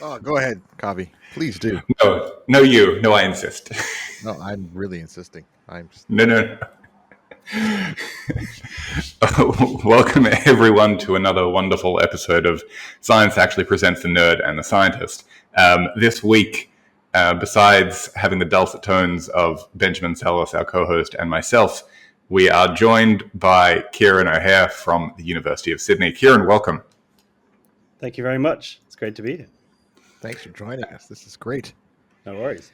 Oh, go ahead, Kovi. Please do. No, I insist. No, I'm really insisting. No. Welcome everyone to another wonderful episode of Science Actually Presents the Nerd and the Scientist. This week, besides having the dulcet tones of Benjamin Salas, our co-host, and myself, we are joined by Ciaran O'Hare from the University of Sydney. Ciaran, welcome. Thank you very much. It's great to be here. Thanks for joining us. This is great. No worries.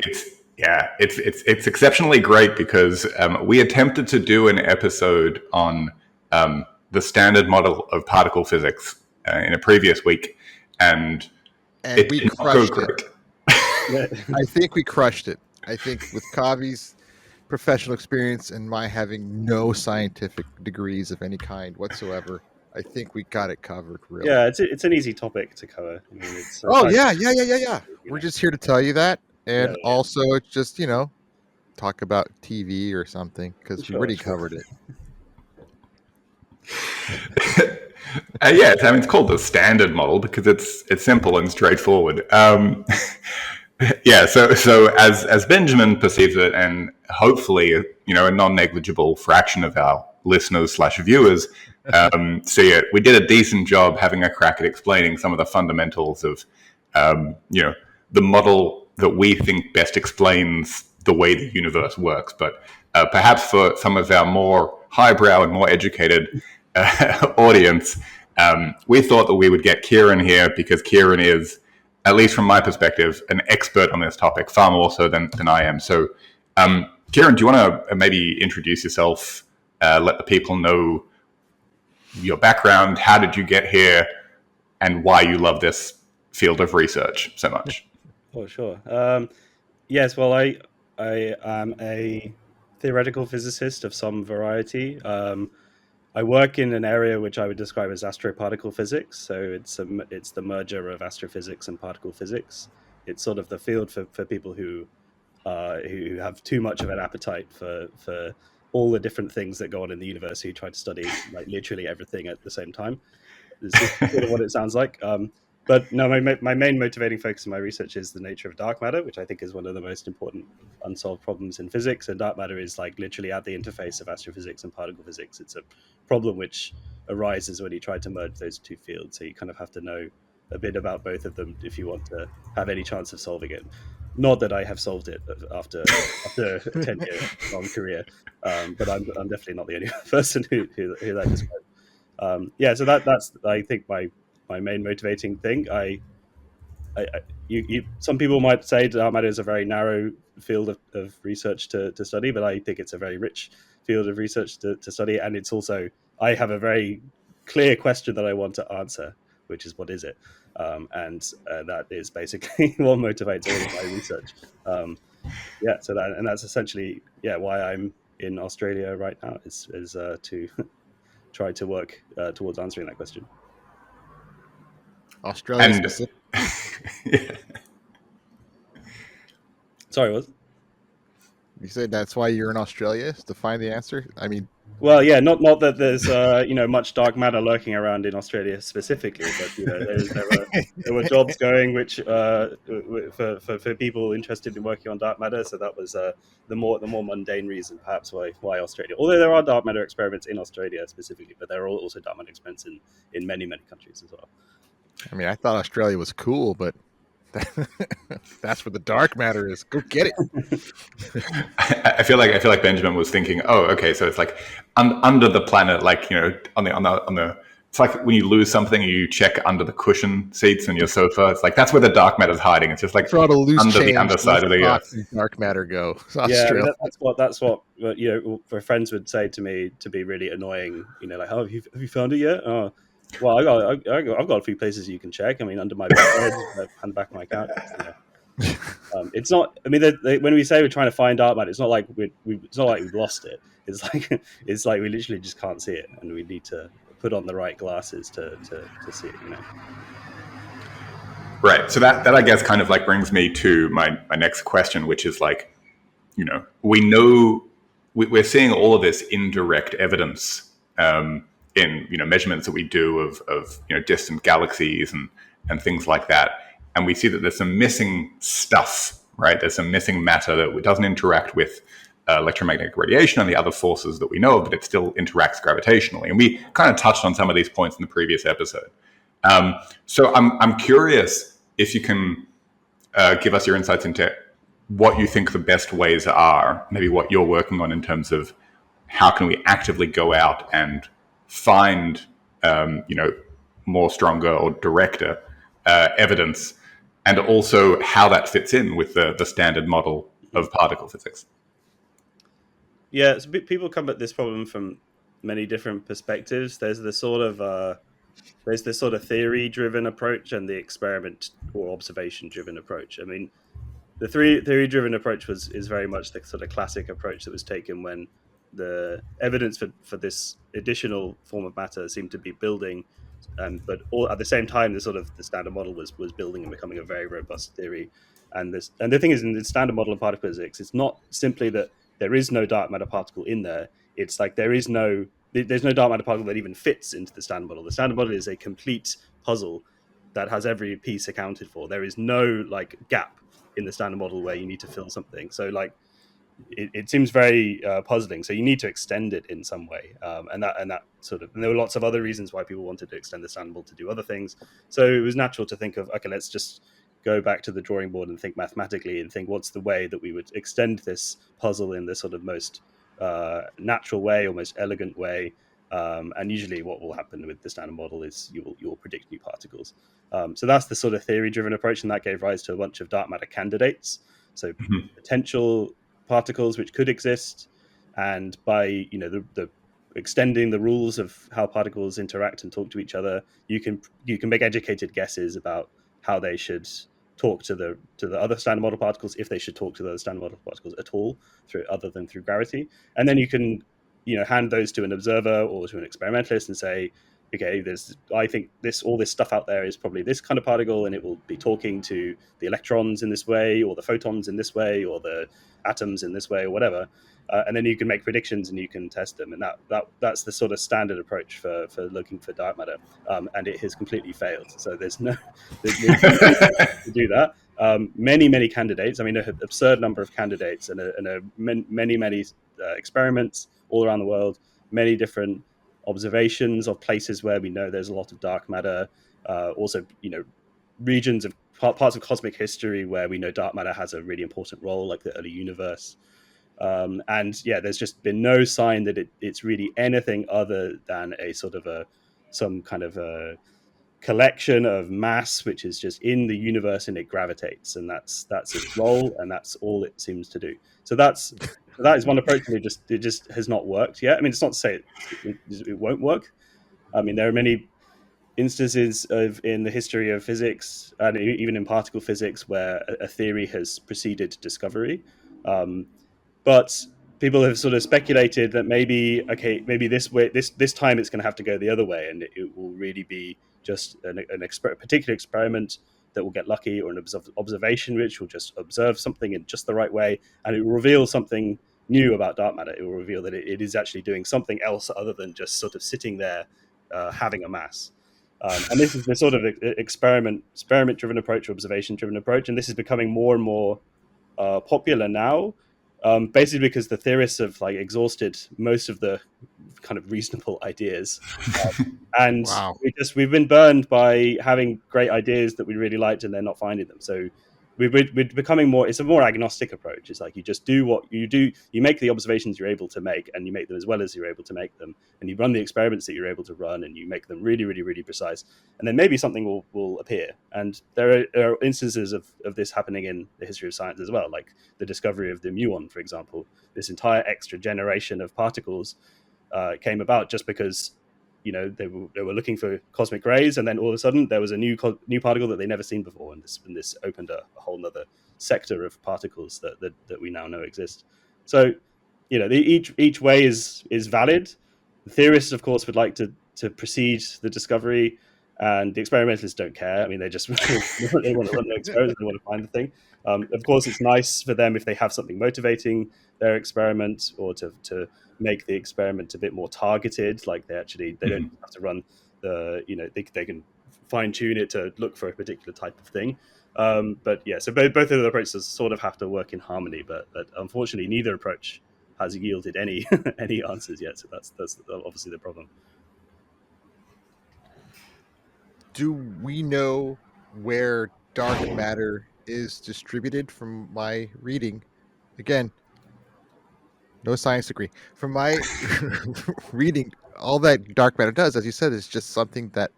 It's exceptionally great because we attempted to do an episode on the standard model of particle physics in a previous week, and we crushed it. I think we crushed it. I think with Kavi's professional experience and my having no scientific degrees of any kind whatsoever, I think we got it covered. Really. Yeah, it's an easy topic to cover. I mean, it's, yeah. We're just here to tell you that. And also, it's just, talk about TV or something, because we already covered it. It's called the standard model because it's simple and straightforward. So as Benjamin perceives it, and hopefully, a non-negligible fraction of our listeners/viewers see it, we did a decent job having a crack at explaining some of the fundamentals of, the model that we think best explains the way the universe works. But perhaps for some of our more highbrow and more educated audience, we thought that we would get Ciaran here because Ciaran is, at least from my perspective, an expert on this topic, far more so than I am. So, Ciaran, do you want to maybe introduce yourself, let the people know your background, how did you get here, and why you love this field of research so much? Oh, sure. Yes, well, I am a theoretical physicist of some variety. I work in an area which I would describe as astroparticle physics. So it's the merger of astrophysics and particle physics. It's sort of the field for people who have too much of an appetite for all the different things that go on in the universe, who try to study like literally everything at the same time. This is sort of what it sounds like. But no, my main motivating focus in my research is the nature of dark matter, which I think is one of the most important unsolved problems in physics. And dark matter is like literally at the interface of astrophysics and particle physics. It's a problem which arises when you try to merge those two fields. So you kind of have to know a bit about both of them if you want to have any chance of solving it. Not that I have solved it after a 10-year long career, but I'm definitely not the only person who that describes. So that's I think my main motivating thing. Some people might say dark matter is a very narrow field of research to study, but I think it's a very rich field of research to study. And it's also, I have a very clear question that I want to answer, which is, what is it? And that is basically what motivates all of my research. So that's essentially, why I'm in Australia right now is to try to work towards answering that question. Australia specific. Sorry, what? You said that's why you're in Australia, to find the answer? I mean... Well, yeah, not that there's much dark matter lurking around in Australia specifically, but there were jobs going which for people interested in working on dark matter. So that was the more mundane reason, perhaps, why Australia. Although there are dark matter experiments in Australia specifically, but there are also dark matter experiments in many countries as well. I mean, I thought Australia was cool, but that's where the dark matter is. Go get it. I feel like Benjamin was thinking, oh, okay, so it's like under the planet, like, on the. It's like when you lose something, you check under the cushion seats in your sofa. It's like that's where the dark matter is hiding. It's just like under the underside of the earth. Dark matter go. Yeah, that's what my friends would say to me to be really annoying. Like, oh, have you found it yet? Oh. Well, I've got a few places you can check. I mean, under my bed, and back of my couch. It's not. I mean, when we say we're trying to find dark matter, it's not like it's not like we've lost it. It's like we literally just can't see it, and we need to put on the right glasses to see it. Right. So that I guess kind of like brings me to my next question, which is like, we know we're seeing all of this indirect evidence in measurements that we do of distant galaxies and things like that. and we see that there's some missing stuff, right? There's some missing matter that doesn't interact with electromagnetic radiation and the other forces that we know of, but it still interacts gravitationally. And we kind of touched on some of these points in the previous episode. So I'm curious if you can give us your insights into what you think the best ways are, maybe what you're working on in terms of how can we actively go out and find, more stronger or directer evidence, and also how that fits in with the standard model of particle physics. Yeah, so people come at this problem from many different perspectives. There's the sort of theory-driven approach and the experiment or observation-driven approach. I mean, the theory-driven approach is very much the sort of classic approach that was taken when the evidence for this additional form of matter seemed to be building, but all at the same time, the standard model was building and becoming a very robust theory. And the thing is, in the standard model of particle physics, it's not simply that there is no dark matter particle in there. It's like there's no dark matter particle that even fits into the standard model. The standard model is a complete puzzle that has every piece accounted for. There is no gap in the standard model where you need to fill something. So it seems very puzzling. So you need to extend it in some way, and there were lots of other reasons why people wanted to extend the standard model to do other things. So it was natural to think of, okay, let's just go back to the drawing board and think mathematically and think what's the way that we would extend this puzzle in the sort of most natural way or most elegant way. And usually what will happen with the standard model is you'll predict new particles. So that's the sort of theory-driven approach, and that gave rise to a bunch of dark matter candidates. So potential particles which could exist, and by the extending the rules of how particles interact and talk to each other, you can make educated guesses about how they should talk to the other standard model particles, if they should talk to the other standard model particles at all, other than through gravity. And then you can hand those to an observer or to an experimentalist and say, okay, I think all this stuff out there is probably this kind of particle, and it will be talking to the electrons in this way, or the photons in this way, or the atoms in this way, or whatever. And then you can make predictions and you can test them. And that's the sort of standard approach for looking for dark matter. And it has completely failed. So there's no to do that. Many candidates, I mean, an absurd number of candidates, and many experiments all around the world, many different observations of places where we know there's a lot of dark matter. Also, regions of parts of cosmic history where we know dark matter has a really important role, like the early universe. And yeah, there's just been no sign that it's really anything other than a sort of some kind of a collection of mass which is just in the universe and it gravitates, and that's its role, and that's all it seems to do. So that is one approach, and it just has not worked yet. I mean, it's not to say it won't work. I mean, there are many instances in the history of physics, and even in particle physics, where a theory has preceded discovery. But people have sort of speculated that maybe this time it's going to have to go the other way, and it will really be just a particular experiment that will get lucky, or an observation which will just observe something in just the right way, and it will reveal something new about dark matter. It will reveal that it is actually doing something else other than just sort of sitting there having a mass. And this is the sort of experiment-driven approach, or observation-driven approach, and this is becoming more and more popular now. Basically because the theorists have exhausted most of the kind of reasonable ideas, and Wow. we've been burned by having great ideas that we really liked and they're not finding them. So we're becoming more. It's a more agnostic approach. It's like you just do what you do. You make the observations you're able to make, and you make them as well as you're able to make them, and you run the experiments that you're able to run, and you make them really, really, really precise. And then maybe something will appear. And there are instances of this happening in the history of science as well, like the discovery of the muon, for example. This entire extra generation of particles came about just because they were looking for cosmic rays, and then all of a sudden there was a new particle that they never seen before, and this opened a whole other sector of particles that we now know exist. So each way is valid. The theorists, of course, would like to precede the discovery, and the experimentalists don't care. I mean, they just they want to run their experiments, they want to find the thing. Of course, it's nice for them if they have something motivating their experiment, or to make the experiment a bit more targeted. Like they don't have to run they can fine tune it to look for a particular type of thing. But yeah, so both of the approaches sort of have to work in harmony, but unfortunately neither approach has yielded any any answers yet. So that's obviously the problem. Do we know where dark matter is distributed? From my reading, again, no science degree. From my reading, all that dark matter does, as you said, is just something that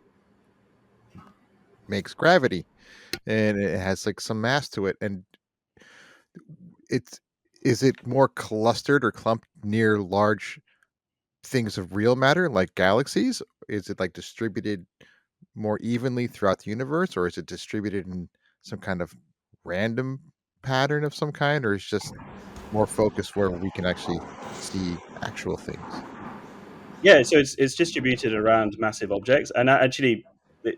makes gravity, and it has like some mass to it. And it's is it more clustered or clumped near large things of real matter like galaxies? Is it like distributed more evenly throughout the universe, or is it distributed in some kind of random pattern of some kind, or is just more focused where we can actually see actual things? Yeah, so it's distributed around massive objects, and actually,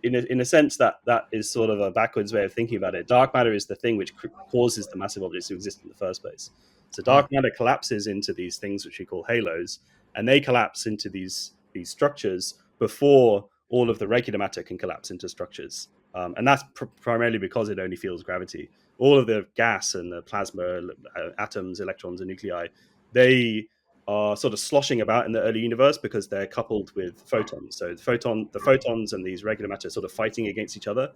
in a sense, that is sort of a backwards way of thinking about it. Dark matter is the thing which causes the massive objects to exist in the first place. So dark matter collapses into these things which we call halos, and they collapse into these structures before all of the regular matter can collapse into structures, and that's primarily because it only feels gravity. All of the gas and the plasma, atoms, electrons, and nuclei, they are sort of sloshing about in the early universe because they're coupled with photons. So the photons and these regular matter are sort of fighting against each other.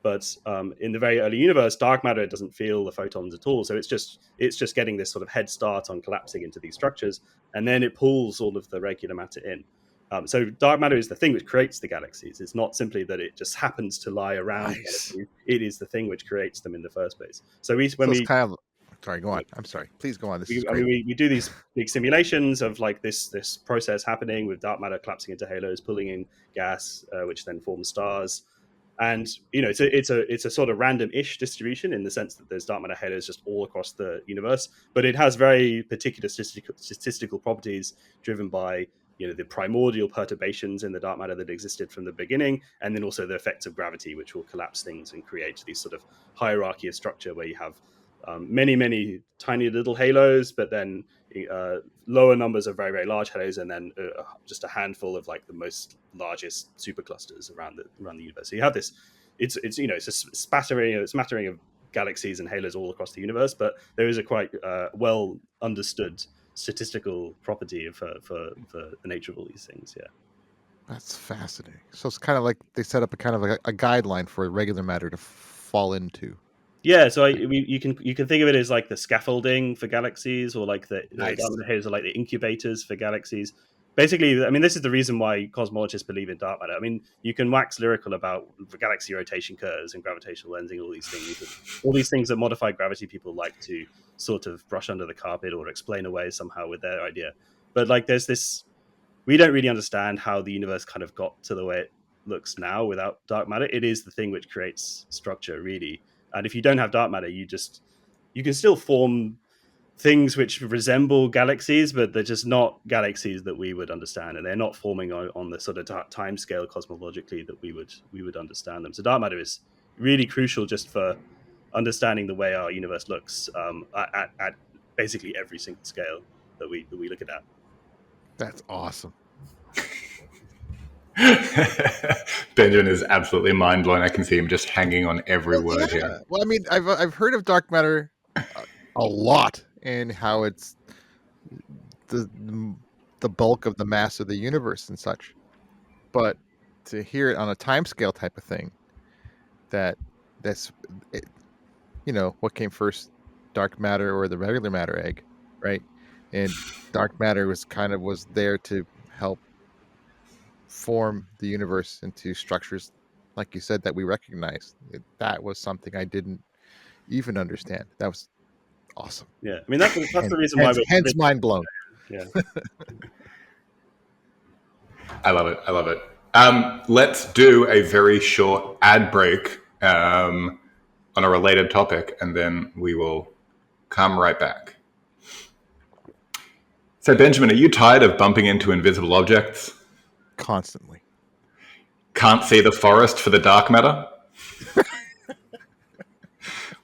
But in the very early universe, dark matter doesn't feel the photons at all. So it's just getting this sort of head start on collapsing into these structures, and then it pulls all of the regular matter in. So dark matter is the thing which creates the galaxies. It's not simply that it just happens to lie around galaxies. It is the thing which creates them in the first place. So it's kind of. Sorry, go on. I'm sorry. Please go on. We do these big simulations of like this process happening with dark matter collapsing into halos, pulling in gas, which then forms stars. And it's a sort of random-ish distribution in the sense that there's dark matter halos just all across the universe, but it has very particular statistical properties driven by the primordial perturbations in the dark matter that existed from the beginning, and then also the effects of gravity, which will collapse things and create these sort of hierarchy of structure where you have many tiny little halos, but then lower numbers of very, very large halos, and then just a handful of like the most largest superclusters around the universe. So you have this. It's a smattering of galaxies and halos all across the universe, but there is a quite well understood statistical property for the nature of all these things. Yeah. That's fascinating. So it's kind of like they set up a kind of a guideline for regular matter to fall into. Yeah, so you can think of it as like the scaffolding for galaxies, or like the dark matter halos are like the incubators for galaxies. Basically, I mean, this is the reason why cosmologists believe in dark matter. I mean, you can wax lyrical about galaxy rotation curves and gravitational lensing, all these things that modify gravity. People like to sort of brush under the carpet or explain away somehow with their idea. But like, there's this, we don't really understand how the universe kind of got to the way it looks now without dark matter. It is the thing which creates structure, really. And if you don't have dark matter, you can still form things which resemble galaxies, but they're just not galaxies that we would understand, and they're not forming on the sort of time scale cosmologically that we would understand them. So dark matter is really crucial just for understanding the way our universe looks at basically every single scale that we look at. That's awesome. Benjamin is absolutely mind blown. I can see him just hanging on every word here. Well, I mean, I've heard of dark matter a lot, and how it's the bulk of the mass of the universe and such. But to hear it on a timescale type of thing, that's it, what came first, dark matter or the regular matter egg, right? And dark matter was there to help form the universe into structures, like you said, that we recognize. That was something I didn't even understand. That was awesome. Yeah, I mean that's the reason why. Hence, mind blown. Yeah. I love it. Let's do a very short ad break on a related topic, and then we will come right back. So, Benjamin, are you tired of bumping into invisible objects? Constantly. Can't see the forest for the dark matter?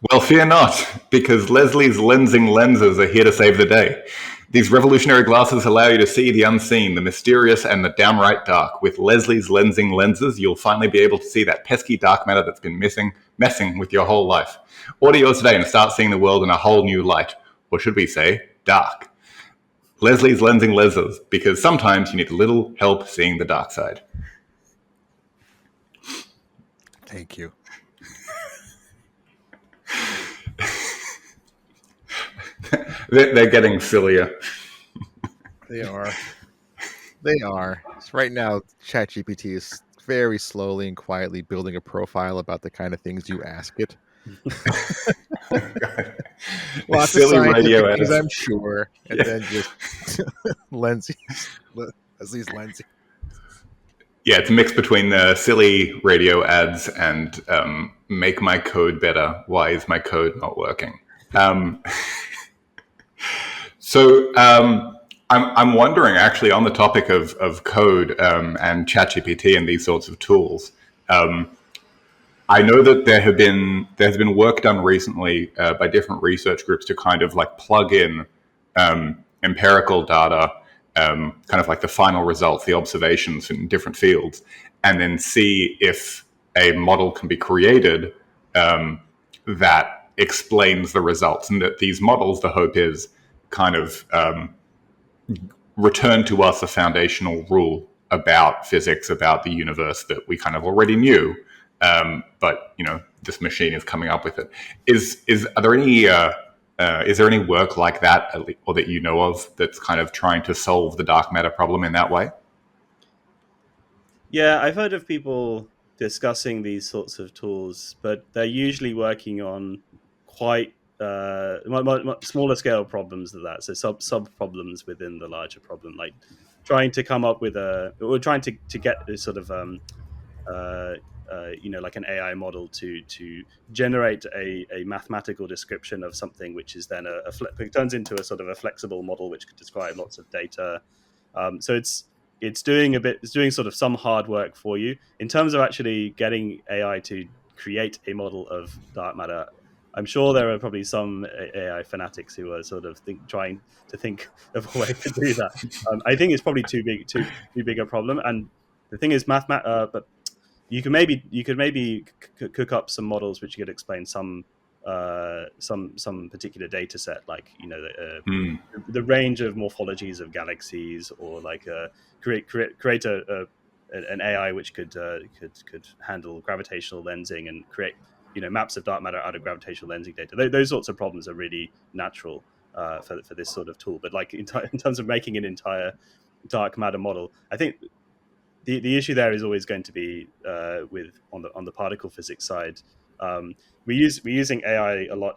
Well, fear not, because Leslie's lensing lenses are here to save the day. These revolutionary glasses allow you to see the unseen, the mysterious, and the downright dark. With Leslie's lensing lenses, you'll finally be able to see that pesky dark matter that's been messing with your whole life. Order yours today and start seeing the world in a whole new light. Or should we say, dark. Leslie's lensing lenses, because sometimes you need a little help seeing the dark side. Thank you. They're getting sillier. They are. They are. So right now, ChatGPT is very slowly and quietly building a profile about the kind of things you ask it. Lots Silly of radio scientific things, ads. I'm sure, and then just Leslie's lensing. Yeah, it's a mix between the silly radio ads and make my code better. Why is my code not working? I'm wondering, actually, on the topic of code and ChatGPT and these sorts of tools. I know that there's been work done recently by different research groups to kind of like plug in empirical data, kind of like the final results, the observations in different fields, and then see if a model can be created that explains the results. And that these models, the hope is, kind of return to us a foundational rule about physics, about the universe that we kind of already knew. But this machine is coming up with it. Is there any work like that, or that you know of, that's kind of trying to solve the dark matter problem in that way? Yeah, I've heard of people discussing these sorts of tools, but they're usually working on quite smaller scale problems than that. So sub problems within the larger problem, like trying to come up with trying to get a sort of like an AI model to generate a mathematical description of something, which is then it turns into a sort of a flexible model which could describe lots of data. So it's doing sort of some hard work for you in terms of actually getting AI to create a model of dark matter. I'm sure there are probably some AI fanatics who are sort of trying to think of a way to do that. I think it's probably too big a problem. And the thing is, but you could maybe cook up some models which could explain some particular data set, like the range of morphologies of galaxies, or like create an AI which could handle gravitational lensing and create maps of dark matter out of gravitational lensing data. Those sorts of problems are really natural for this sort of tool. But like in terms of making an entire dark matter model, I think the issue there is always going to be on the particle physics side. We're using AI a lot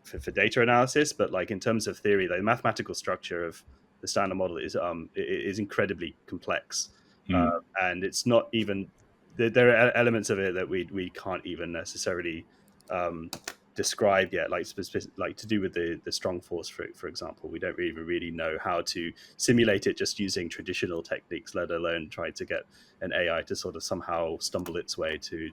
for data analysis, but like in terms of theory, the mathematical structure of the standard model is incredibly complex, and it's not even there are elements of it that we can't even necessarily describe yet, like to do with the strong force, for example. We don't even really know how to simulate it just using traditional techniques, let alone try to get an AI to sort of somehow stumble its way to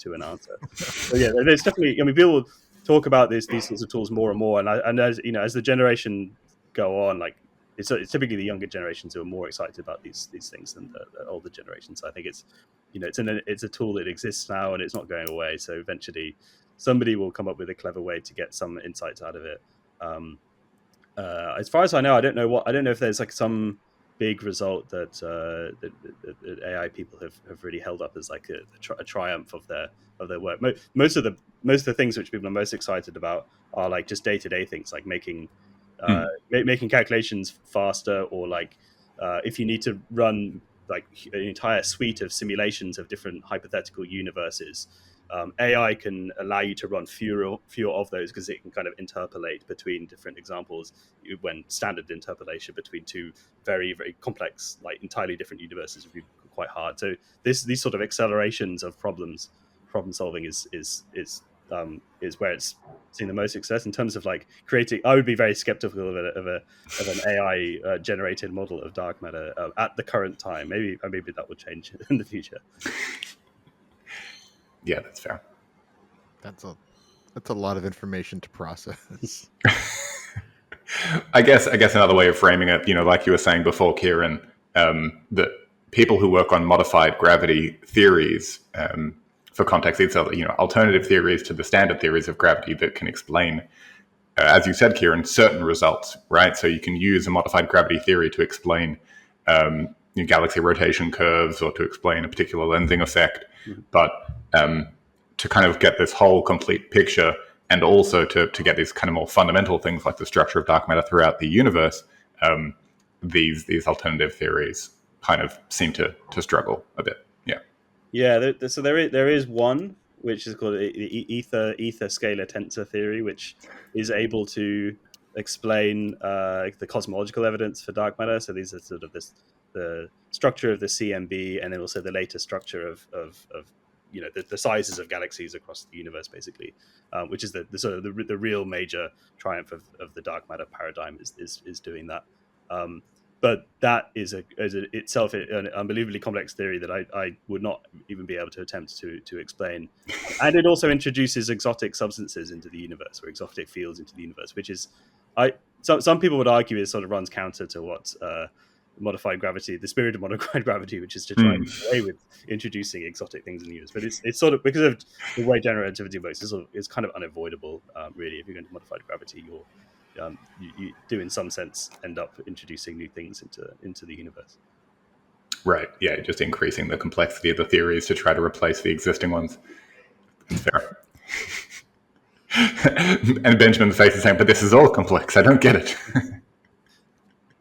an answer. So yeah, there's definitely, people talk about these sorts of tools more and more, and as as the generation go on, like it's typically the younger generations who are more excited about these things than the older generations. So I think it's it's a tool that exists now and it's not going away. So eventually somebody will come up with a clever way to get some insights out of it. As far as I know, I don't know if there's like some big result that AI people have really held up as like a triumph of their work. Most of the things which people are most excited about are like just day-to-day things, like making calculations faster, or like if you need to run like an entire suite of simulations of different hypothetical universes, AI can allow you to run fewer of those, because it can kind of interpolate between different examples, when standard interpolation between two very, very complex, like entirely different universes would be quite hard. So these sort of accelerations of problem solving is where it's seen the most success in terms of like creating. I would be very skeptical of an AI generated model of dark matter at the current time. Maybe that will change in the future. Yeah, that's fair. That's a lot of information to process. I guess another way of framing it, like you were saying before, Ciaran, that people who work on modified gravity theories, for context, these are alternative theories to the standard theories of gravity that can explain, as you said, Ciaran, certain results, right? So you can use a modified gravity theory to explain galaxy rotation curves or to explain a particular lensing effect, but to kind of get this whole complete picture, and also to get these kind of more fundamental things like the structure of dark matter throughout the universe, these alternative theories kind of seem to struggle a bit. Yeah. So there is one which is called the ether scalar tensor theory, which is able to explain the cosmological evidence for dark matter. So these are sort of the structure of the CMB, and then also the later structure of the sizes of galaxies across the universe, basically, which is the sort of the real major triumph of the dark matter paradigm is doing that. But that is itself an unbelievably complex theory that I would not even be able to attempt to explain. And it also introduces exotic substances into the universe, or exotic fields into the universe, which is, some people would argue, it sort of runs counter to what modified gravity, the spirit of modified gravity, which is to try and get away with introducing exotic things in the universe. But it's sort of, because of the way general relativity works, it's kind of unavoidable, really. If you're going to modified gravity, you do in some sense end up introducing new things into the universe. Right. Yeah. Just increasing the complexity of the theories to try to replace the existing ones. Fair. And Benjamin's face is saying, "But this is all complex. I don't get it."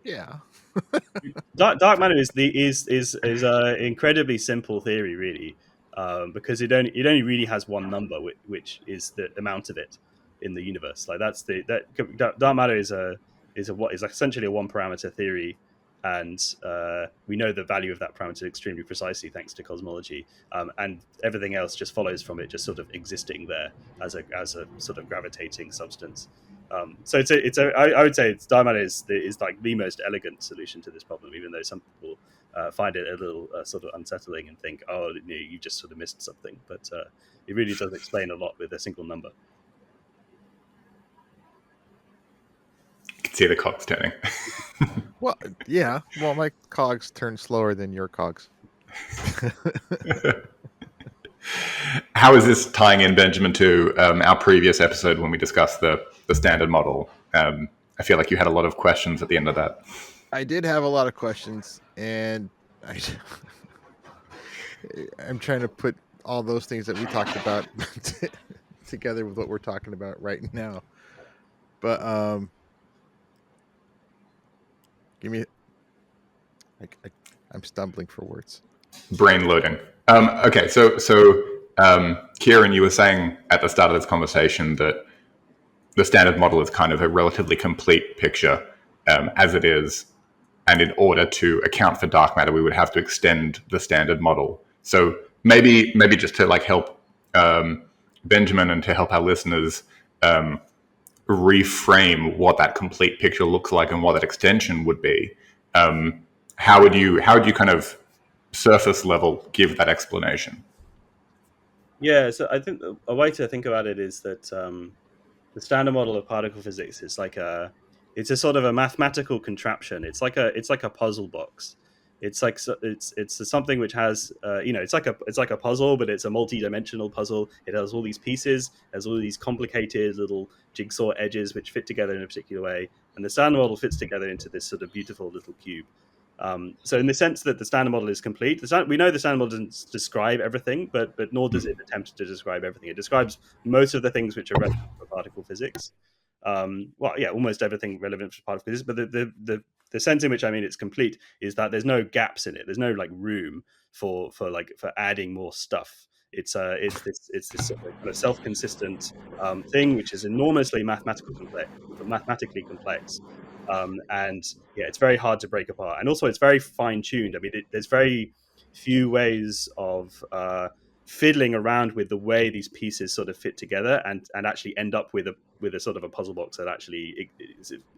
Yeah. Dark matter is an incredibly simple theory, really, because it only really has one number, which is the amount of it in the universe. Like dark matter is essentially a one parameter theory, and we know the value of that parameter extremely precisely thanks to cosmology, and everything else just follows from it, just sort of existing there as a sort of gravitating substance. So I would say dark matter is like the most elegant solution to this problem, even though some people find it a little sort of unsettling and think, oh, you just sort of missed something. But it really does explain a lot with a single number. You can see the cogs turning. Well, yeah. Well, my cogs turn slower than your cogs. How is this tying in, Benjamin, to our previous episode when we discussed the standard model? I feel like you had a lot of questions at the end of that. I did have a lot of questions, and I'm trying to put all those things that we talked about together with what we're talking about right now. But give me. I'm stumbling for words. Brain loading. Okay, so Ciaran, you were saying at the start of this conversation that the standard model is kind of a relatively complete picture as it is, and in order to account for dark matter, we would have to extend the standard model. So maybe just to help Benjamin and to help our listeners reframe what that complete picture looks like and what that extension would be. How would you kind of surface level give that explanation? Yeah, so I think a way to think about it is that the standard model of particle physics is it's a sort of a mathematical contraption. It's like a puzzle box. It's something which has it's like a puzzle, but it's a multi-dimensional puzzle. It has all these pieces, has all these complicated little jigsaw edges which fit together in a particular way, and the standard model fits together into this sort of beautiful little cube. So in the sense that the standard model is complete, we know the standard model doesn't describe everything, but nor does it attempt to describe everything. It describes most of the things which are relevant for particle physics. Almost everything relevant for particle physics. But the sense in which I mean it's complete is that there's no gaps in it. There's no room for adding more stuff. It's this sort of kind of self-consistent thing which is enormously mathematically complex. And it's very hard to break apart, and also it's very fine-tuned. I mean, there's very few ways of fiddling around with the way these pieces sort of fit together and actually end up with a sort of a puzzle box that actually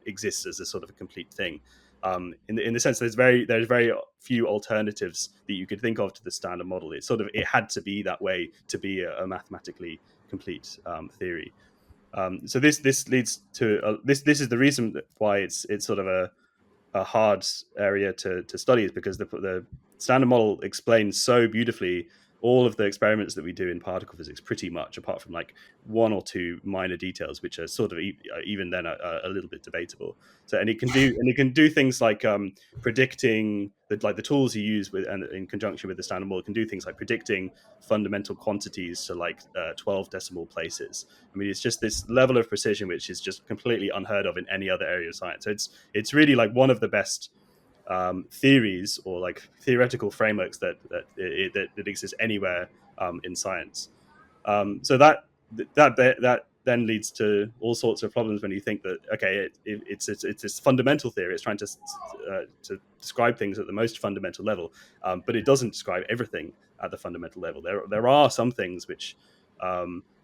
exists as a sort of a complete thing. In the sense there's very few alternatives that you could think of to the standard model. It had to be that way to be a mathematically complete theory. So this leads to this is the reason why it's sort of a hard area to study, is because the standard model explains so beautifully all of the experiments that we do in particle physics, pretty much, apart from like one or two minor details, which are sort of even then a little bit debatable. So, and it can do things like predicting the tools you use with, and in conjunction with the standard model, can do things like predicting fundamental quantities to like 12 decimal places. I mean, it's just this level of precision which is just completely unheard of in any other area of science. So it's really like one of the best theories or like theoretical frameworks that exist anywhere in science. So that then leads to all sorts of problems when you think that, okay, it's this fundamental theory. It's trying to describe things at the most fundamental level, but it doesn't describe everything at the fundamental level. There are some things which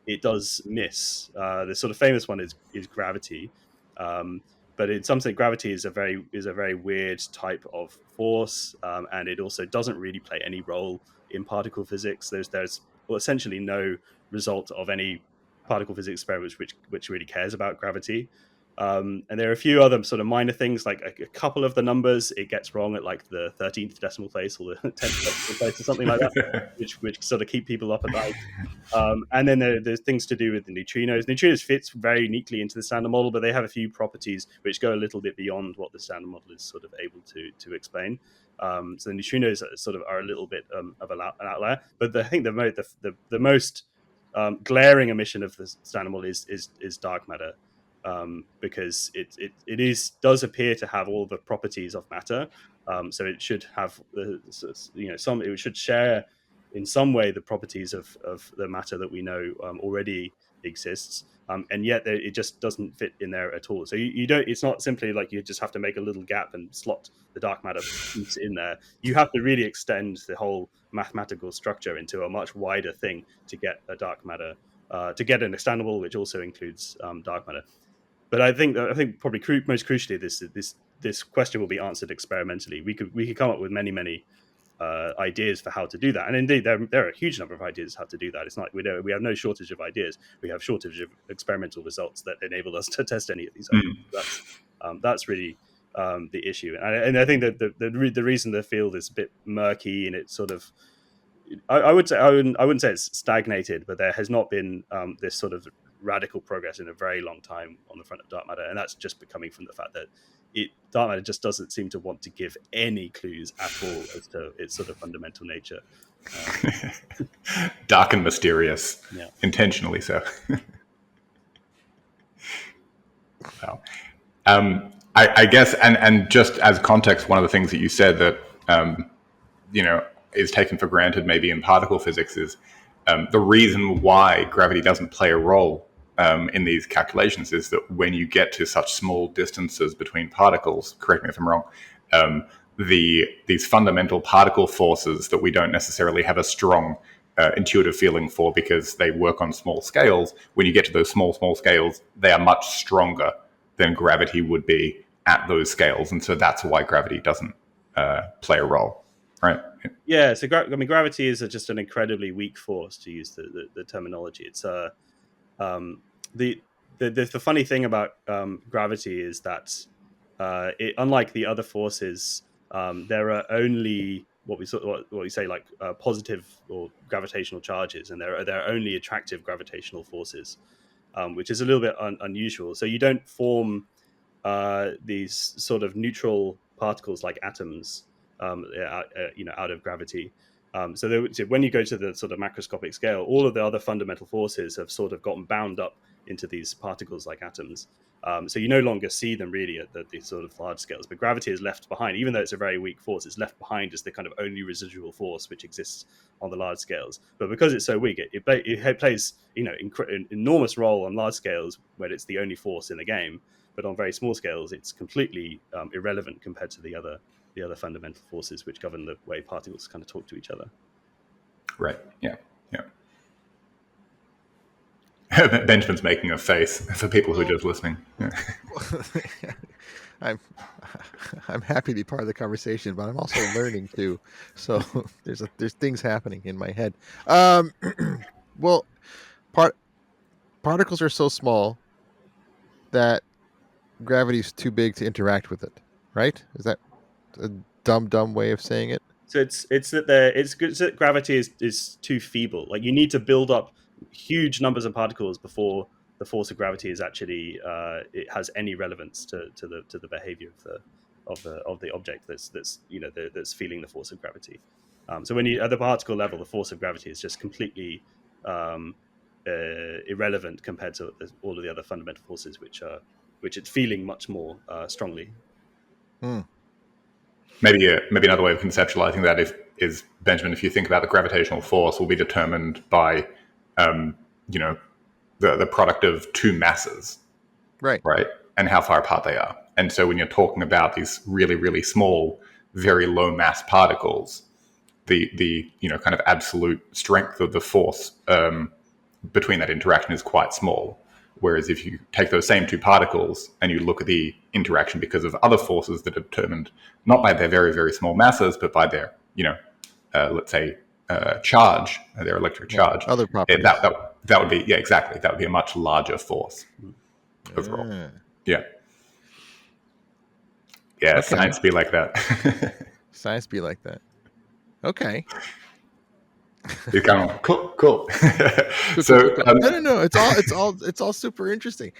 it does miss. The sort of famous one is gravity. But in some sense, gravity is a very weird type of force, and it also doesn't really play any role in particle physics. There's essentially no result of any particle physics experiment which really cares about gravity. And there are a few other sort of minor things, like a couple of the numbers it gets wrong at like the 13th decimal place or the 10th decimal place or something like that, which sort of keep people up at night. And then there's things to do with the neutrinos. Neutrinos fits very neatly into the standard model, but they have a few properties which go a little bit beyond what the standard model is sort of able to explain. So the neutrinos sort of are a little bit of an outlier. But I think the most glaring omission of the standard model is dark matter. Because it does appear to have all the properties of matter, so it should have it should share in some way the properties of the matter that we know already exists, and yet it just doesn't fit in there at all. So you don't. It's not simply like you just have to make a little gap and slot the dark matter piece in there. You have to really extend the whole mathematical structure into a much wider thing to get a dark matter. To get an extendable which also includes dark matter. But I think probably most crucially, this question will be answered experimentally. We could come up with many ideas for how to do that, and indeed there are a huge number of ideas how to do that. It's not we have no shortage of ideas. We have shortage of experimental results that enable us to test any of these ideas. That's really the issue, and I think that the reason the field is a bit murky and it's sort of. I wouldn't say it's stagnated, but there has not been this sort of radical progress in a very long time on the front of dark matter, and that's just coming from the fact that dark matter just doesn't seem to want to give any clues at all as to its sort of fundamental nature. Dark and mysterious, yeah. Intentionally so. Well, I guess, and just as context, one of the things that you said that is taken for granted maybe in particle physics is the reason why gravity doesn't play a role in these calculations is that when you get to such small distances between particles, correct me if I'm wrong, these fundamental particle forces that we don't necessarily have a strong intuitive feeling for because they work on small scales, when you get to those small scales, they are much stronger than gravity would be at those scales. And so that's why gravity doesn't play a role, right? Yeah, so gravity is just an incredibly weak force, to use the terminology. It's the funny thing about gravity is that unlike the other forces, there are only what we say like positive or gravitational charges, and there are only attractive gravitational forces, which is a little bit unusual. So you don't form these sort of neutral particles like atoms. Out of gravity. So when you go to the sort of macroscopic scale, all of the other fundamental forces have sort of gotten bound up into these particles like atoms. So you no longer see them really at the sort of large scales. But gravity is left behind, even though it's a very weak force. It's left behind as the kind of only residual force which exists on the large scales. But because it's so weak, it plays an enormous role on large scales where it's the only force in the game. But on very small scales, it's completely irrelevant compared to the other fundamental forces which govern the way particles kind of talk to each other. Right. Yeah. Benjamin's making a face for people who are just listening. Yeah. I'm happy to be part of the conversation, but I'm also learning too. So there's things happening in my head. Well, particles are so small that gravity is too big to interact with it, right? Is that a dumb way of saying it? So it's that gravity is too feeble. Like you need to build up huge numbers of particles before the force of gravity is actually it has any relevance to the behavior of the object that's that's feeling the force of gravity. So when you at the particle level, the force of gravity is just completely irrelevant compared to all of the other fundamental forces, which it's feeling much more strongly. Maybe another way of conceptualizing that is Benjamin, if you think about the gravitational force will be determined by the product of two masses, Right. And how far apart they are. And so when you're talking about these really, really small, very low mass particles, the kind of absolute strength of the force between that interaction is quite small. Whereas if you take those same two particles and you look at the interaction because of other forces that are determined not by their very, very small masses, but by their, let's say, charge, their electric charge, other properties. That would be, exactly. That would be a much larger force overall. Yeah. Yeah, okay. Science be like that. Science be like that. Okay. You're kind of cool. So no. It's all super interesting.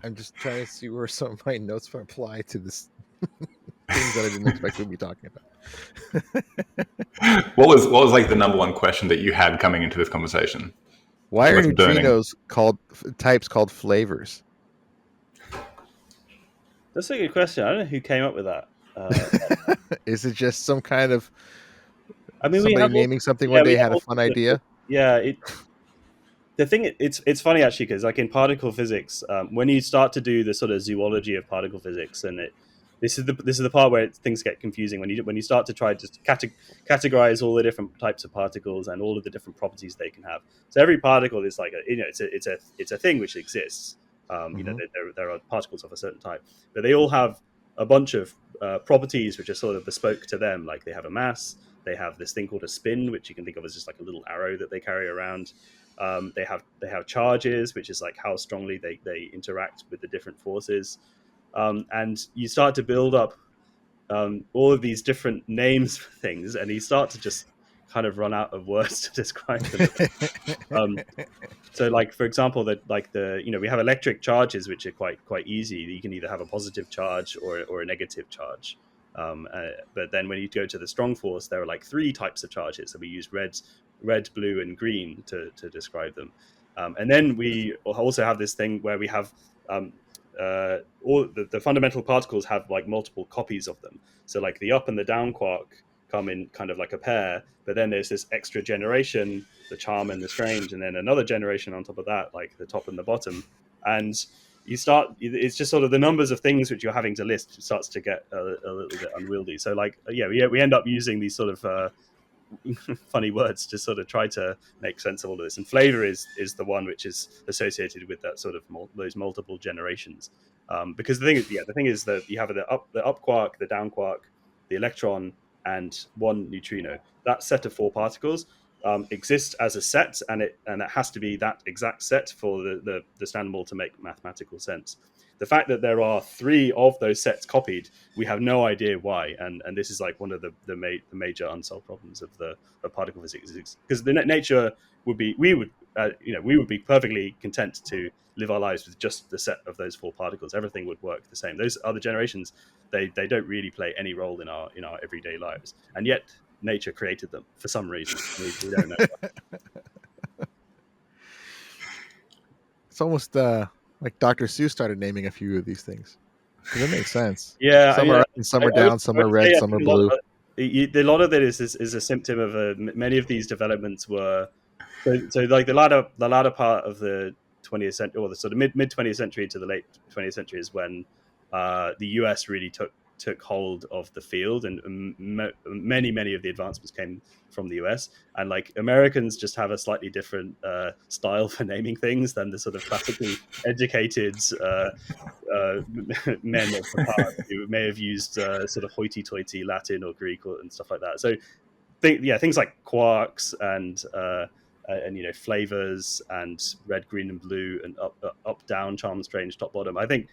I'm just trying to see where some of my notes apply to this things that I didn't expect we'd be talking about. What was like the number one question that you had coming into this conversation? Why are neutrinos called flavors? That's a good question. I don't know who came up with that. Is it just some kind of? I mean, somebody naming something one day had a fun idea. Yeah, the thing it's funny actually because like in particle physics, when you start to do the sort of zoology of particle physics, and this is the part where things get confusing when you start to try to categorize all the different types of particles and all of the different properties they can have. So every particle is like it's a thing which exists. There are particles of a certain type, but they all have a bunch of properties which are sort of bespoke to them. Like they have a mass, they have this thing called a spin, which you can think of as just like a little arrow that they carry around. They have charges, which is like how strongly they interact with the different forces. And you start to build up all of these different names for things, and you start to just kind of run out of words to describe them. So, like for example, we have electric charges, which are quite easy. You can either have a positive charge or a negative charge. But then when you go to the strong force, there are like three types of charges. So we use red, blue, and green to describe them. And then we also have this thing where we have all the fundamental particles have like multiple copies of them. So like the up and the down quark come in kind of like a pair, but then there's this extra generation, the charm and the strange, and then another generation on top of that, like the top and the bottom. And it's just sort of the numbers of things which you're having to list starts to get a little bit unwieldy. So like, we end up using these sort of funny words to sort of try to make sense of all of this. And flavor is the one which is associated with that sort of those multiple generations. Because the thing is that you have the up quark, the down quark, the electron, and one neutrino. That set of four particles exists as a set, and it has to be that exact set for the standard model to make mathematical sense. The fact that there are three of those sets copied, we have no idea why, and this is like one of the major unsolved problems of particle physics, because the nature would be we would be perfectly content to live our lives with just the set of those four particles. Everything would work the same. Those other generations, they don't really play any role in our everyday lives, and yet nature created them for some reason. We don't know. It's almost like Dr. Seuss started naming a few of these things. Because it makes sense. Yeah, some are up and some are down, some are red, some are blue. A lot of it is a symptom of many of these developments were so like the latter part of the 20th century, or the sort of mid 20th century to the late 20th century is when the US really took hold of the field, and many of the advancements came from the US, and like Americans just have a slightly different style for naming things than the sort of classically educated men of the past who may have used sort of hoity-toity Latin or Greek and stuff like that. So things like quarks and and flavors and red, green, and blue, and up, down, charm, strange, top, bottom. I think,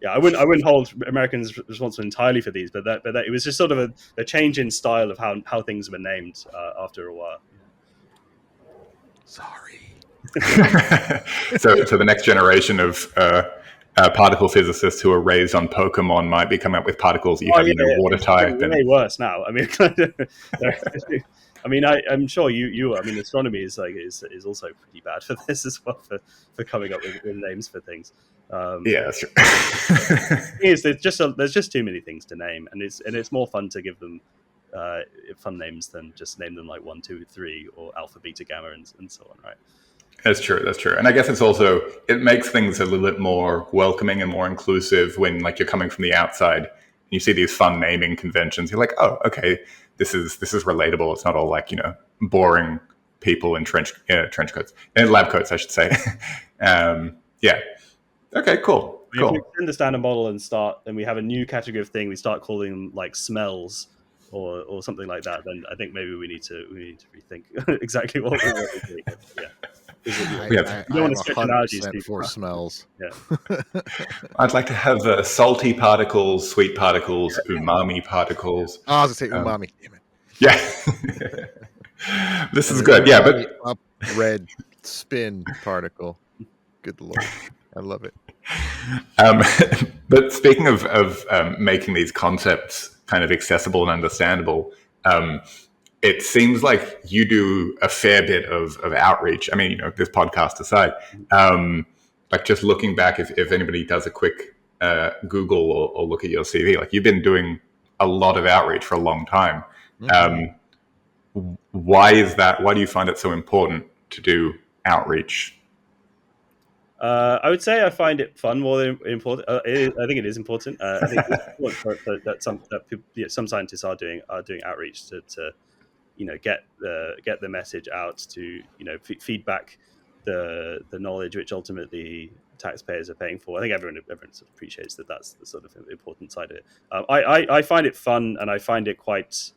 I wouldn't hold Americans responsible entirely for these, but that it was just sort of a change in style of how things were named after a while. Sorry. So the next generation of particle physicists who are raised on Pokemon might be coming up with particles you have water type. It's way worse now. I mean, I'm sure you. I mean, astronomy is also pretty bad for this as well, for coming up with names for things. Yeah, that's true. There's just too many things to name, and it's more fun to give them fun names than just name them like 1, 2, 3 or alpha, beta, gamma, and so on, right? That's true. And I guess it makes things a little bit more welcoming and more inclusive when like you're coming from the outside and you see these fun naming conventions. You're like, oh, okay, this is relatable. It's not all like, boring people in trench coats, lab coats, I should say. Yeah. Okay, cool. If we extend the standard model and we have a new category of thing, we start calling them like smells or something like that, then I think maybe we need to rethink exactly what we're doing. Yeah. You don't want to stretch analogies for smells. Yeah. I'd like to have salty particles, sweet particles, umami particles. Oh, I was going to say umami. Damn it. Yeah. This is good. Yeah, but up red spin particle. Good Lord. I love it. But speaking of making these concepts kind of accessible and understandable, it seems like you do a fair bit of outreach. I mean, this podcast aside, like just looking back, if anybody does a quick Google or look at your CV, like you've been doing a lot of outreach for a long time. Mm-hmm. Why is that? Why do you find it so important to do outreach? I would say I find it fun more than important. I think it is important. I think it's important that some scientists are doing outreach to get the message out to feedback the knowledge which ultimately taxpayers are paying for. I think everyone sort of appreciates that that's the sort of important side of it. I find it fun, and I find it quite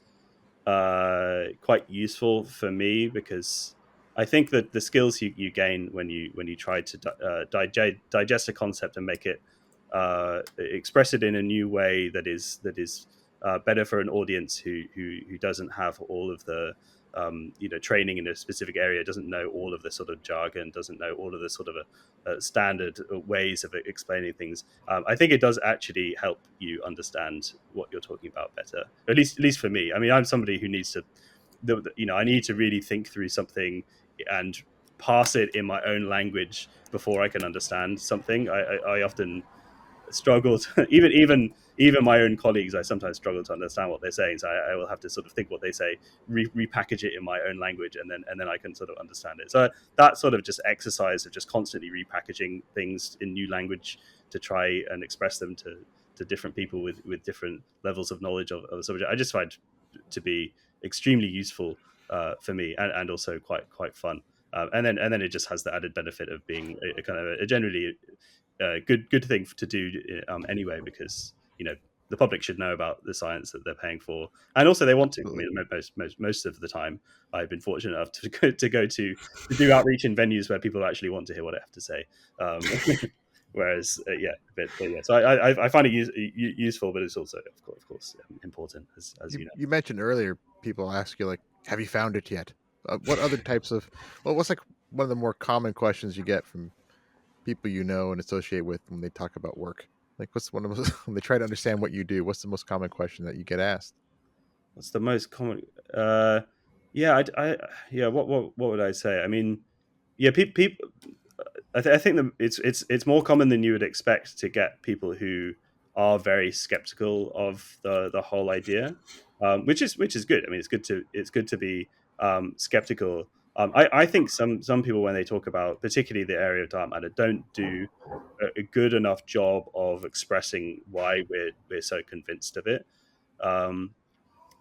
useful for me, because I think that the skills you gain when you try to digest a concept and make it express it in a new way that is better for an audience who doesn't have all of the training in a specific area, doesn't know all of the sort of jargon, doesn't know all of the sort of standard ways of explaining things. I think it does actually help you understand what you're talking about better. At least for me. I mean, I'm somebody who needs to, I need to really think through something and parse it in my own language before I can understand something. I often struggle to, even my own colleagues, I sometimes struggle to understand what they're saying. So I will have to sort of think what they say, repackage it in my own language, and then I can sort of understand it. So that sort of just exercise of just constantly repackaging things in new language to try and express them to different people with different levels of knowledge of the subject, I just find to be extremely useful for me, and also quite fun. And then it just has the added benefit of being a kind of a generally good thing to do anyway, because the public should know about the science that they're paying for, and also they want to. I mean, most of the time, I've been fortunate enough to go to do outreach in venues where people actually want to hear what I have to say. Whereas, so I find it useful, but it's also, of course, important, as you know. You mentioned earlier, people ask you, like, have you found it yet? What other types of, what's like one of the more common questions you get from people and associate with when they talk about work? Like, what's one of those, when they try to understand what you do, what's the most common question that you get asked? What's the most common? What would I say? I mean, people. I think that it's more common than you would expect to get people who are very skeptical of the whole idea, which is good. I mean, it's good to be skeptical. I think some people, when they talk about particularly the area of dark matter, don't do a good enough job of expressing why we're so convinced of it.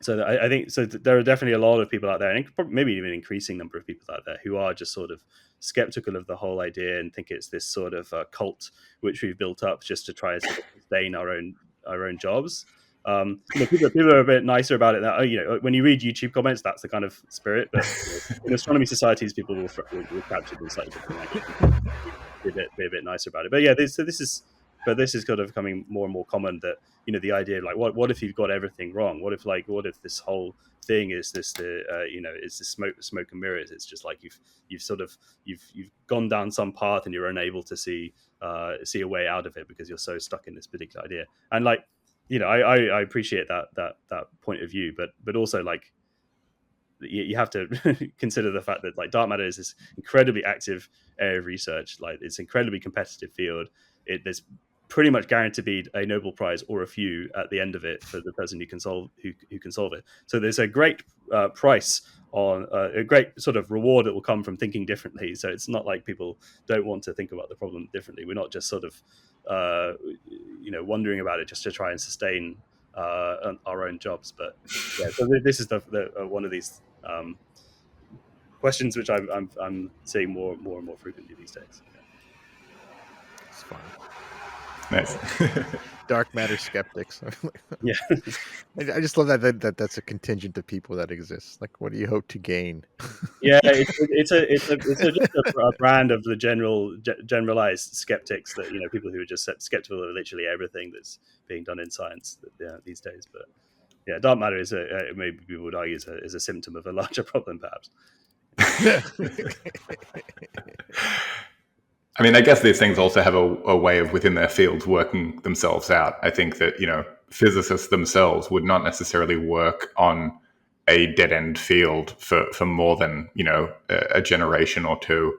So I think there are definitely a lot of people out there, and maybe even an increasing number of people out there, who are just sort of skeptical of the whole idea and think it's this sort of cult which we've built up just to try and sort of sustain our own jobs. People are a bit nicer about it. That, when you read YouTube comments, that's the kind of spirit. But in astronomy societies, people will couch it in slightly different language, be a bit nicer about it. But yeah, this is kind of becoming more and more common that the idea of like what if you've got everything wrong? What if this whole thing is this is this smoke and mirrors? It's just like you've gone down some path and you're unable to see a way out of it because you're so stuck in this particular idea. And like I appreciate that point of view, but also like you have to consider the fact that like dark matter is this incredibly active area of research. Like it's an incredibly competitive field. There's pretty much guaranteed a Nobel Prize or a few at the end of it for the person who can solve it. So there's a great price on a great sort of reward that will come from thinking differently. So it's not like people don't want to think about the problem differently. We're not just sort of wondering about it just to try and sustain our own jobs. But yeah, so this is the one of these questions which I'm seeing more and more frequently these days. It's fun. Nice. Dark matter skeptics. Yeah, I just love that that's a contingent of people that exists. Like, what do you hope to gain? Yeah, it's a brand of the generalized skeptics that people who are just skeptical of literally everything that's being done in science these days. But yeah, dark matter is maybe people would argue is a symptom of a larger problem, perhaps. I mean, I guess these things also have a way of within their fields working themselves out. I think that, physicists themselves would not necessarily work on a dead-end field for more than, a generation or two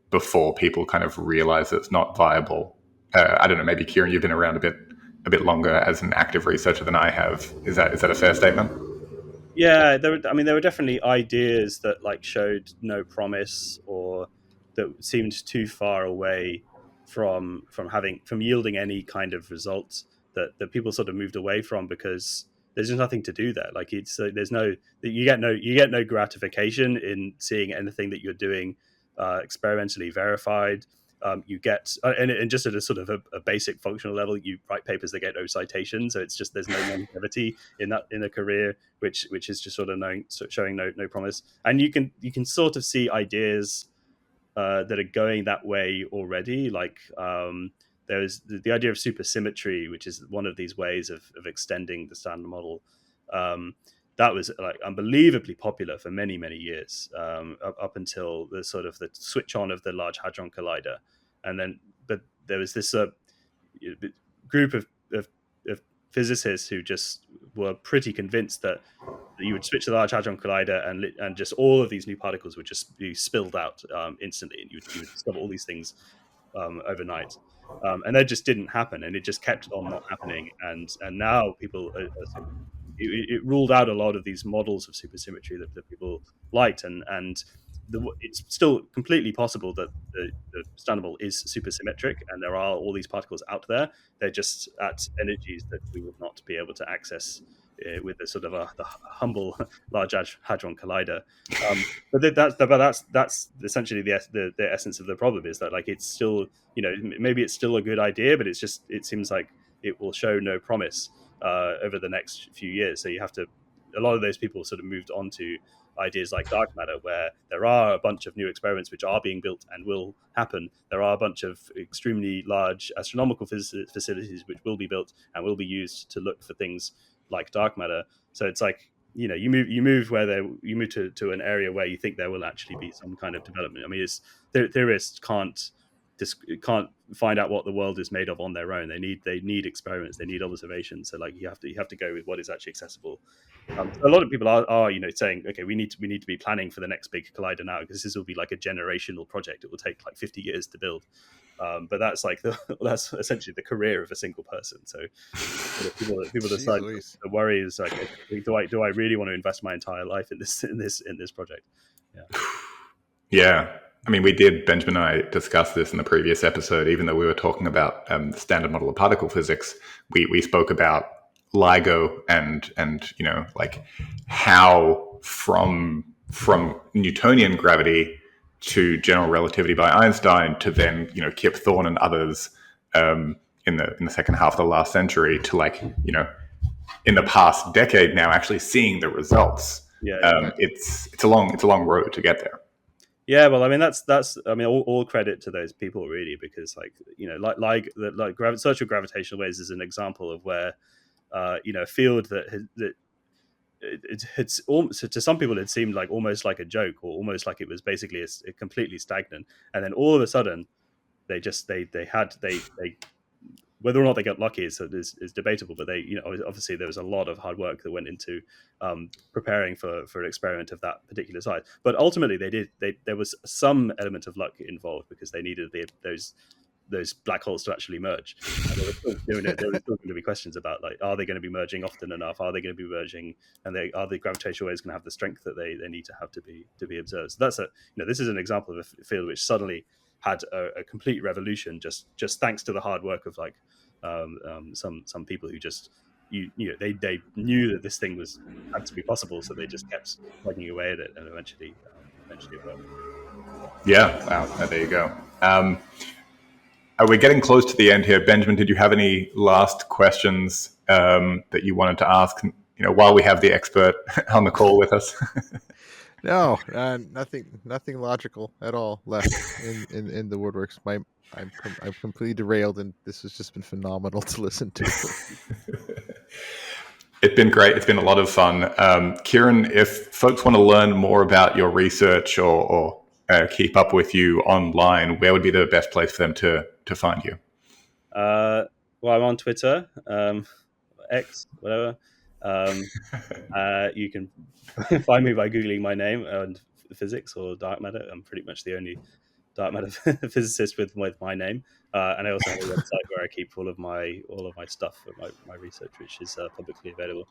before people kind of realize it's not viable. I don't know, maybe Ciaran, you've been around a bit longer as an active researcher than I have. Is that a fair statement? Yeah, there were definitely ideas that like showed no promise or that seemed too far away from yielding any kind of results that people sort of moved away from because there's just nothing to do there. Like you get no gratification in seeing anything that you're doing experimentally verified. You get and just at a sort of a basic functional level, you write papers that get no citation, so it's just there's no longevity in a career which is just sort of showing no promise. And you can sort of see ideas that are going that way already. Like there's the idea of supersymmetry, which is one of these ways of extending the standard model. That was like unbelievably popular for many years, up until the sort of the switch on of the Large Hadron Collider, and then but there was this group of physicists who just were pretty convinced that you would switch the Large Hadron Collider and just all of these new particles would just be spilled out instantly, and you would discover all these things overnight. And that just didn't happen, and it just kept on not happening. And now people it ruled out a lot of these models of supersymmetry that people liked, and it's still completely possible that the standard model is supersymmetric, and there are all these particles out there. They're just at energies that we would not be able to access with the sort of the humble Large Hadron Collider. But that's essentially the essence of the problem, is that like it's still, maybe it's still a good idea, but it seems like it will show no promise over the next few years. So a lot of those people sort of moved on to ideas like dark matter, where there are a bunch of new experiments which are being built and will happen. There are a bunch of extremely large astronomical facilities which will be built and will be used to look for things like dark matter. So it's like, you move to an area where you think there will actually be some kind of development. I mean, theorists can't find out what the world is made of on their own. They need experiments, they need observations. So like you have to go with what is actually accessible. A lot of people are saying, okay, we need to be planning for the next big collider now, because this will be like a generational project. It will take like 50 years to build. But that's like that's essentially the career of a single person. So people decide. The worry is like, do I really want to invest my entire life in this project? Yeah. I mean, Benjamin and I discussed this in the previous episode. Even though we were talking about the standard model of particle physics, we spoke about LIGO and like how from Newtonian gravity to general relativity by Einstein to then Kip Thorne and others in the second half of the last century to like in the past decade now actually seeing the results. It's a long road to get there. Yeah, well, I mean that's all credit to those people really, because search of gravitational waves is an example of where a field that it's almost, to some people it seemed like almost like a joke, or almost like it was basically a completely stagnant, and then all of a sudden they whether or not they got lucky is debatable, but obviously there was a lot of hard work that went into preparing for an experiment of that particular size. But ultimately, there was some element of luck involved, because they needed those black holes to actually merge. And they were still doing it. There were still going to be questions about, like, are they going to be merging often enough? Are they going to be merging? And are the gravitational waves going to have the strength that they need to have to be observed? So that's this is an example of a field which suddenly had a complete revolution just thanks to the hard work of some people who just they knew that this thing had to be possible, so they just kept plugging away at it, and eventually it worked. Yeah, wow, there you go. We're getting close to the end here. Benjamin, did you have any last questions that you wanted to ask? While we have the expert on the call with us. No, nothing logical at all left in the woodworks. I'm completely derailed, and this has just been phenomenal to listen to. It's been great. It's been a lot of fun. Ciaran, if folks want to learn more about your research or keep up with you online, where would be the best place for them to find you? Well, I'm on Twitter, X, whatever. You can find me by Googling my name and physics or dark matter. I'm pretty much the only dark matter physicist with my name. And I also have a website where I keep all of my stuff, my research, which is publicly available.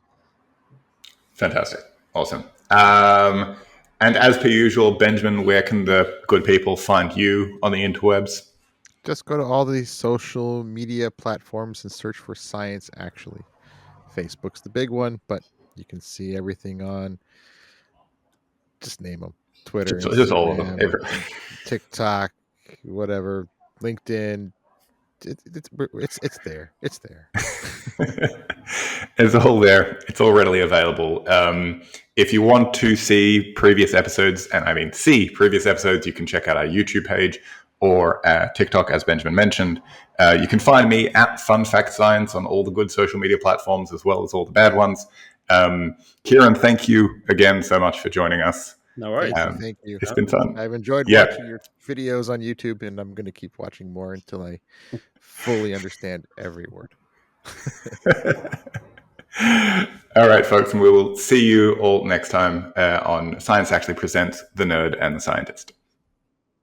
Fantastic. Awesome. And as per usual, Benjamin, where can the good people find you on the interwebs? Just go to all these social media platforms and search for Science Actually. Facebook's the big one, but you can see everything on, just name them, Twitter, just all of them, TikTok, whatever, LinkedIn. It's there. It's there. It's all there. It's all readily available. If you want to see previous episodes, you can check out our YouTube page or TikTok, as Benjamin mentioned. You can find me at Fun Fact Science on all the good social media platforms, as well as all the bad ones. Ciaran, thank you again so much for joining us. No worries. Thank you. It's been fun. I've enjoyed watching your videos on YouTube, and I'm going to keep watching more until I fully understand every word. All right, folks, and we will see you all next time on Science Actually Presents The Nerd and the Scientist.